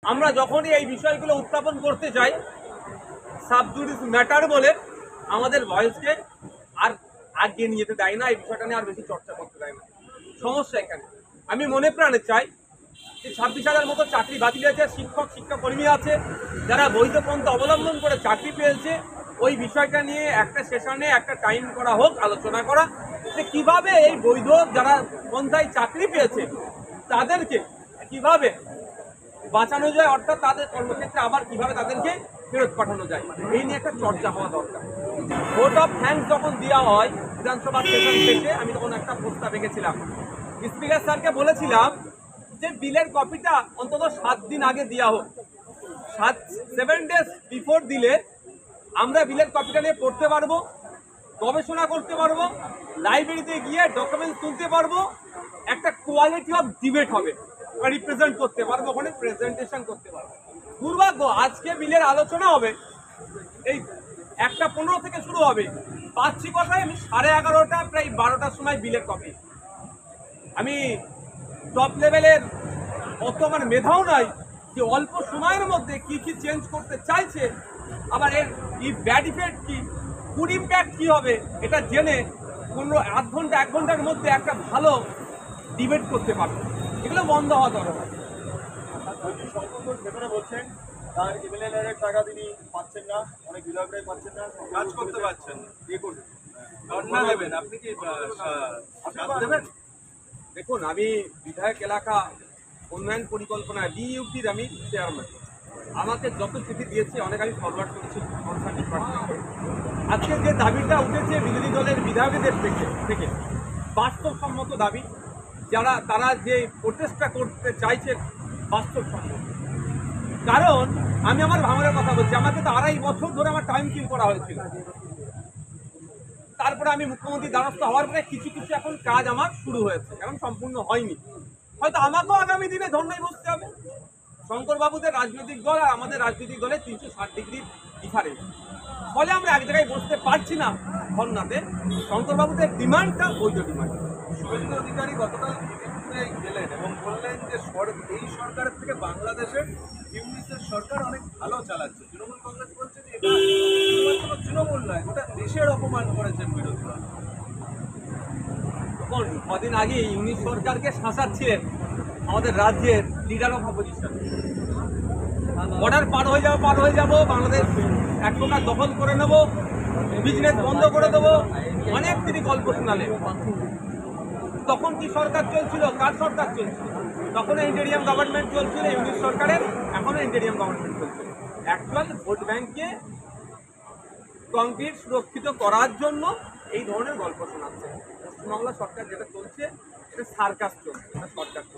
আমরা যখনই এই বিষয়গুলো উত্থাপন করতে চাই সাবজুডিস ম্যাটার বলে আমাদের ভয়েসকে আর আগিয়ে নিয়ে যেতে দেয় না, এই বিষয়টা নিয়ে আর বেশি চর্চা করতে দেয় না। সমস্যা এখানে আমি মনে প্রাণে চাই যে 26,000 মতো চাকরি বাতিল হয়েছে, শিক্ষক শিক্ষাকর্মী আছে যারা বৈধ পন্থা অবলম্বন করে চাকরি পেয়েছে, ওই বিষয়টা নিয়ে একটা সেশনে একটা টাইম করা হোক, আলোচনা করা যে কিভাবে এই বৈধ যারা পন্থায় চাকরি পেয়েছে তাদেরকে কিভাবে বাঁচানো যায়, অর্থাৎ তাদের কর্মক্ষেত্রে আবার কিভাবে তাদেরকে ফেরত পাঠানো যায়, এই নিয়ে একটা চর্চা হওয়া দরকার। ভোট অফ থ্যাঙ্কস যখন দেওয়া হয় বিধানসভা সেশন শেষে, আমি তখন একটা প্রস্তাব রেখেছিলাম, স্পিকার স্যারকে বলেছিলাম যে বিলের কপিটা অন্তত 7 দিন আগে দেওয়া হোক, 7 days বিফোর দিলে আমরা বিলের কপিটা নিয়ে পড়তে পারবো, গবেষণা করতে পারবো, লাইব্রেরিতে গিয়ে ডকুমেন্টস তুলতে পারবো, একটা কোয়ালিটি অফ ডিবেট হবে, রিপ্রেজেন্ট করতে পারবো, ওখানে প্রেজেন্টেশন করতে পারবো। দুর্ভাগ্য আজকে বিলের আলোচনা হবে এই 1:15 থেকে শুরু হবে, পাচ্ছি কথায় আমি 11:30 প্রায় 12টার সময় বিলের কপি। আমি টপ লেভেলের অত আমার মেধাও নাই যে অল্প সময়ের মধ্যে কি কি চেঞ্জ করতে চাইছে, আবার এর কি ব্যাড ইফেক্ট কি, গুড ইম্প্যাক্ট কি হবে, এটা জেনে 1 ঘন্টা 1 ঘন্টার মধ্যে একটা ভালো ডিবেট করতে পারবে। এগুলো বন্ধ হওয়া দরকার। সেখানে বলছেন তার এমএলএর টাকা তিনি পাচ্ছেন না, অনেক বিধায়করাই পাচ্ছেন না, কাজ করতে পারছেন, ইয়ে করবেন ধর্ণা দেবেন, আপনি কি সাথ দেবেন? দেখুন, আমি বিধায়ক এলাকা উন্নয়ন পরিকল্পনা ডিইউটির আমি চেয়ারম্যান, আমাকে যত চিঠি দিয়েছে অনেক আমি ফরওয়ার্ড করেছি কনসার্ন ডিপার্টমেন্টে। আজকে যে দাবিটা উঠেছে বিরোধী দলের বিধায়কদের থেকে বাস্তবসম্মত দাবি, তারা যে প্রচেষ্টা করতে চাইছে বাস্তবসম্মত। কারণ আমি আমার ভাঙনের কথা বলছি, আমাকে তো 2.5 বছর ধরে আমার টাইম কিল করা হয়েছিল, তারপরে আমি মুখ্যমন্ত্রী দ্বারস্থ হওয়ার পরে কিছু কিছু এখন কাজ আমার শুরু হয়েছে, এখন সম্পূর্ণ হয়নি। হয়তো আমাকেও আগামী দিনে ধর্নায় বসতে হবে। শঙ্করবাবুদের রাজনৈতিক দল আর আমাদের রাজনৈতিক দলের 360 ডিগ্রি ডিফারেন্স, ফলে আমরা এক জায়গায় বসতে পারছি না ধর্নাতে। শঙ্করবাবুদের ডিমান্ডটা বৈধ ডিমান্ড। শুভেন্দু অধিকারী গতকাল গেলেন এবং বললেন যে এই সরকারের থেকে বাংলাদেশের ইউনিসের সরকার অনেক ভালো চালাচ্ছে। তৃণমূল কংগ্রেস বলছে যে এটা শুধুমাত্র তৃণমূল নয়, গোটা দেশের অপমান করেছেন বিরোধীরা। তখন কদিন আগে ইউনিট সরকারকে শাসাচ্ছিলেন আমাদের রাজ্যের লিডার অফ অপোজিশন। বর্ডার পার হয়ে যাব, বাংলাদেশ এক প্রকার দখল করে নেব, বিজনেস বন্ধ করে দেবো, অনেক তিনি গল্প শোনালেন। তখন কি সরকার চলছিল, কার সরকার চলছিল? তখন ইন্টেরিয়াম গভর্নমেন্ট চলছিল ইউনিট সরকারের, এখনো ইন্টেরিয়াম গভর্নমেন্ট চলছে। অ্যাকচুয়াল ভোট ব্যাংককে কংক্রিট সুরক্ষিত করার জন্য এই ধরনের গল্প শোনাচ্ছে। পশ্চিমবাংলা সরকার যেটা চলছে এটা সার্কাস চলছে, এটা সরকার চলছে।